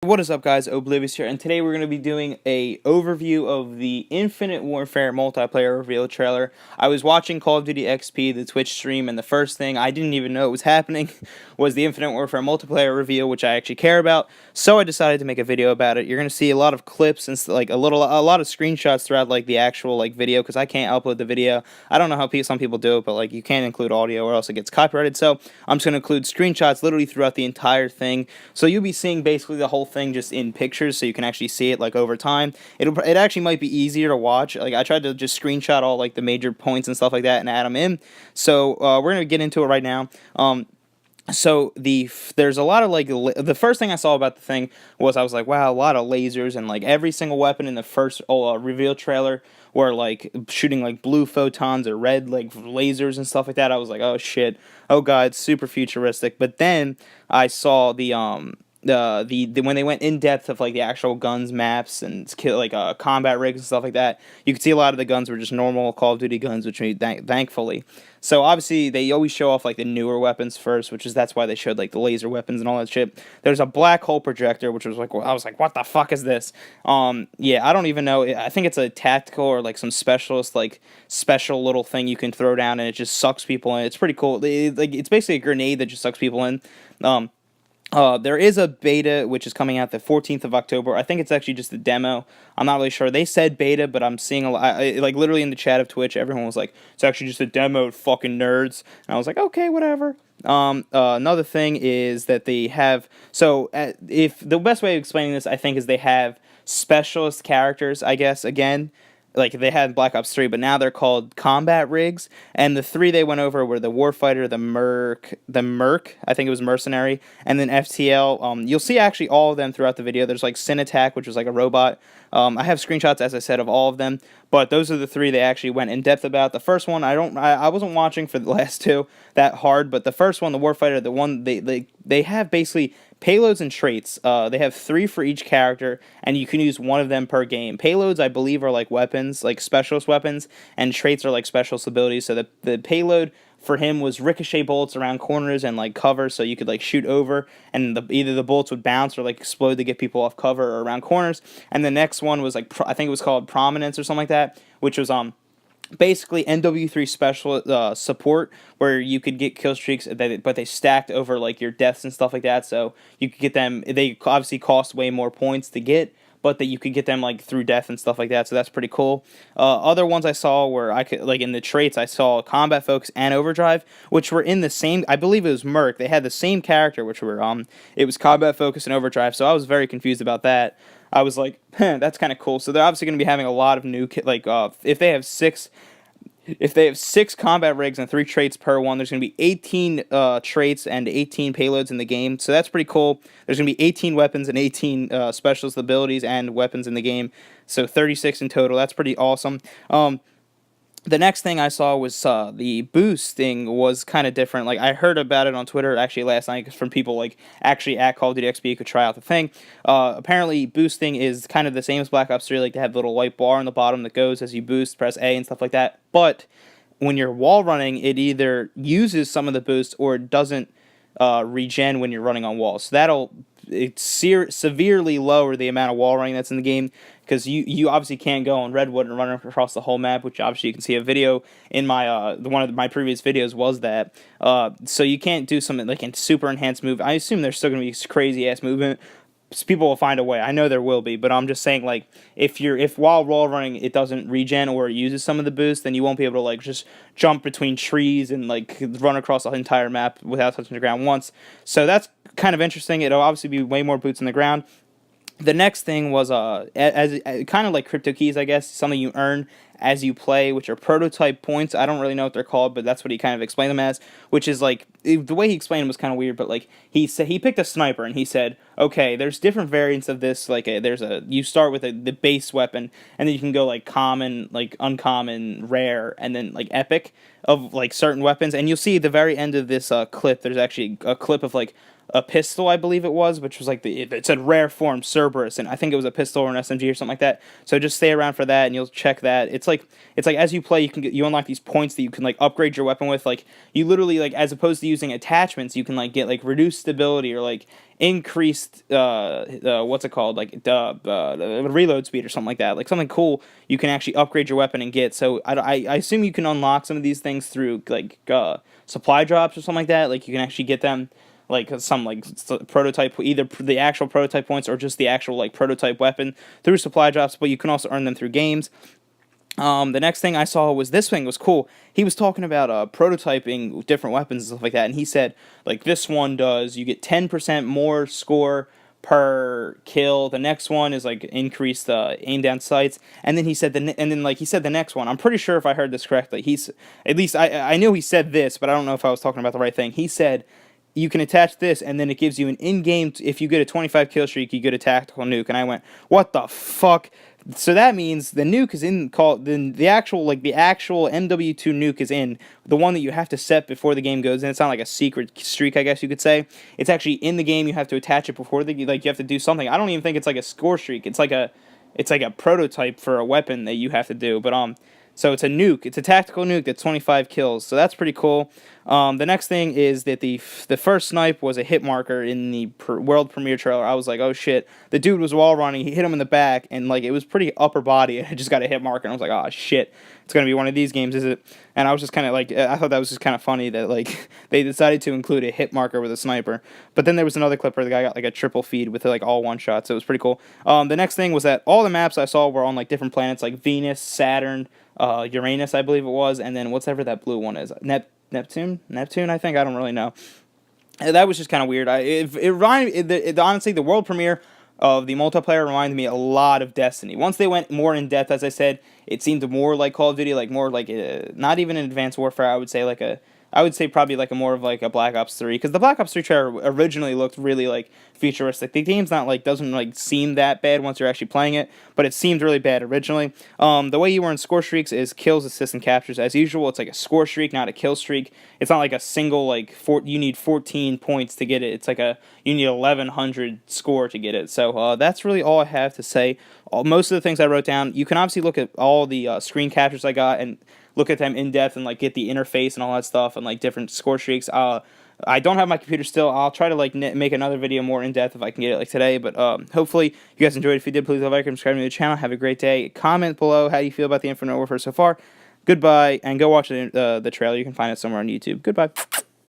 What is up, guys? Oblivious here, and today we're going to be doing a overview of the Infinite Warfare multiplayer reveal trailer. I was watching Call of Duty XP, the Twitch stream, and the first thing I didn't even know it was happening was the Infinite Warfare multiplayer reveal, which I actually care about. So I decided to make a video about it. You're going to see a lot of clips and like a lot of screenshots throughout like the actual like video because I can't upload the video. I don't know how some people do it, but like you can't include audio or else it gets copyrighted. So I'm just going to include screenshots literally throughout the entire thing. So you'll be seeing basically the whole thing just in pictures, so you can actually see it like over time. It actually might be easier to watch. Like I tried to just screenshot all like the major points and stuff like that and add them in. So we're gonna get into it right now. So there's a lot of like the first thing I saw about the thing was I was like, wow, a lot of lasers, and like every single weapon in the first reveal trailer were like shooting like blue photons or red like lasers and stuff like that. I was like, oh shit, oh god, super futuristic. But then I saw the when they went in depth of like the actual guns, maps, and like combat rigs and stuff like that, you could see a lot of the guns were just normal Call of Duty guns, which made thankfully. So obviously they always show off like the newer weapons first, that's why they showed like the laser weapons and all that shit. There's a black hole projector, which was like, I was like, what the fuck is this? Yeah, I don't even know. I think it's a tactical or like some specialist like special little thing you can throw down and it just sucks people in. It's pretty cool. It's basically a grenade that just sucks people in. There is a beta which is coming out the 14th of October. I think it's actually just a demo. I'm not really sure. They said beta, but I'm seeing a lot, like literally in the chat of Twitch, everyone was like, "It's actually just a demo, fucking nerds." And I was like, "Okay, whatever." Another thing is that they have if the best way of explaining this, I think, is they have specialist characters. I guess again, like they had Black Ops 3, but now they're called combat rigs. And the three they went over were the Warfighter, the Merc, I think it was Mercenary, and then FTL. You'll see actually all of them throughout the video. There's like Sin Attack, which was like a robot. I have screenshots, as I said, of all of them, but those are the three they actually went in depth about. The first one, I wasn't watching for the last two that hard, but the first one, the Warfighter, the one they have basically payloads and traits. They have 3 for each character, and you can use one of them per game. Payloads, I believe, are like weapons, like specialist weapons, and traits are like specialist abilities. So the payload for him was ricochet bullets around corners and like cover, so you could like shoot over, and either the bullets would bounce or like explode to get people off cover or around corners. And the next one was like I think it was called Prominence or something like that, which was basically NW3 special support, where you could get kill streaks, but they stacked over like your deaths and stuff like that. So you could get them. They obviously cost way more points to get, but that you could get them like through death and stuff like that. So that's pretty cool. Other ones I saw where I could like in the traits I saw Combat Focus and Overdrive, which were in the same. I believe it was Merc. They had the same character, which were it was Combat Focus and Overdrive. So I was very confused about that. I was like, that's kind of cool. So they're obviously going to be having a lot of new like if they have 6 combat rigs and 3 traits per one, there's going to be 18 traits and 18 payloads in the game. So that's pretty cool. There's going to be 18 weapons and 18 specialist abilities and weapons in the game. So 36 in total. That's pretty awesome. The next thing I saw was the boosting was kind of different. Like I heard about it on Twitter actually last night from people like actually at Call of Duty XP could try out the thing. Apparently boosting is kind of the same as Black Ops 3. Like they have a little white bar on the bottom that goes as you boost, press A and stuff like that. But when you're wall running, it either uses some of the boost or it doesn't regen when you're running on walls. So severely lower the amount of wall running that's in the game, because you obviously can't go on Redwood and run across the whole map, which obviously you can see a video in my one of my previous videos was that. So you can't do something like a super enhanced move. I assume there's still going to be crazy ass movement. People will find a way. I know there will be, but I'm just saying, like, if while wall running it doesn't regen or it uses some of the boost, then you won't be able to like just jump between trees and like run across the entire map without touching the ground once. So that's kind of interesting. It'll obviously be way more boots on the ground. The next thing was as kind of like crypto keys, I guess, something you earn as you play, which are prototype points. I don't really know what they're called, but that's what he kind of explained them as, which is like the way he explained them was kind of weird, but like he said he picked a sniper and he said, okay, there's different variants of this. Like you start with the base weapon, and then you can go like common, like uncommon, rare, and then like epic of like certain weapons. And you'll see at the very end of this clip, there's actually a clip of like a pistol, I believe it was, which was like it said rare form Cerberus, and I think it was a pistol or an SMG or something like that. So just stay around for that, and you'll check that. It's like as you play, you unlock these points that you can like upgrade your weapon with. Like you literally like as opposed to using attachments, you can like get like reduced stability or like increased what's it called, like reload speed or something like that, like something cool you can actually upgrade your weapon and get. So I assume you can unlock some of these things through like supply drops or something like that. Like you can actually get them like some like prototype, either the actual prototype points or just the actual like prototype weapon through supply drops, but you can also earn them through games. The next thing I saw was this thing was cool. He was talking about prototyping different weapons and stuff like that, and he said like this one does, you get 10% more score per kill. The next one is like increased aim down sights, and then he said the next one. I'm pretty sure if I heard this correctly, at least I knew he said this, but I don't know if I was talking about the right thing. He said you can attach this, and then it gives you an in-game. If you get a 25 kill streak, you get a tactical nuke. And I went, what the fuck? So that means the nuke is in the actual MW2 nuke is in, the one that you have to set before the game goes in. It's not like a secret streak, I guess you could say. It's actually in the game. You have to attach it before you have to do something. I don't even think it's like a score streak. It's like a prototype for a weapon that you have to do. But so it's a nuke. It's a tactical nuke that's 25 kills. So that's pretty cool. The next thing is that the first snipe was a hit marker in the world premiere trailer. I was like, oh shit. The dude was wall running. He hit him in the back, and like it was pretty upper body. I just got a hit marker, and I was like, oh shit. It's going to be one of these games, is it? And I was just kind of like, I thought that was just kind of funny that like they decided to include a hit marker with a sniper. But then there was another clip where the guy got like a triple feed with like all one shot. So it was pretty cool. The next thing was that all the maps I saw were on like different planets, like Venus, Saturn, Uranus, I believe it was, and then whatever that blue one is, Neptune, I think. I don't really know. That was just kind of weird. Honestly, the world premiere of the multiplayer reminded me a lot of Destiny. Once they went more in depth, as I said, it seemed more like Call of Duty, like more like not even an Advanced Warfare. I would say probably like a more of like a Black Ops 3, because the Black Ops 3 trailer originally looked really like futuristic. The game's not like doesn't like seem that bad once you're actually playing it, but it seemed really bad originally. The way you earn score streaks is kills, assists, and captures. As usual, it's like a score streak, not a kill streak. It's not like a single like you need 14 points to get it. It's like you need 1100 score to get it. So that's really all I have to say. Most of the things I wrote down, you can obviously look at all the screen captures I got and look at them in depth and like get the interface and all that stuff and like different score streaks. I don't have my computer still. I'll try to like make another video more in depth if I can get it like today. But hopefully you guys enjoyed. If you did, please like and subscribe to the channel. Have a great day. Comment below how you feel about the Infinite Warfare so far. Goodbye, and go watch the trailer. You can find it somewhere on YouTube. Goodbye.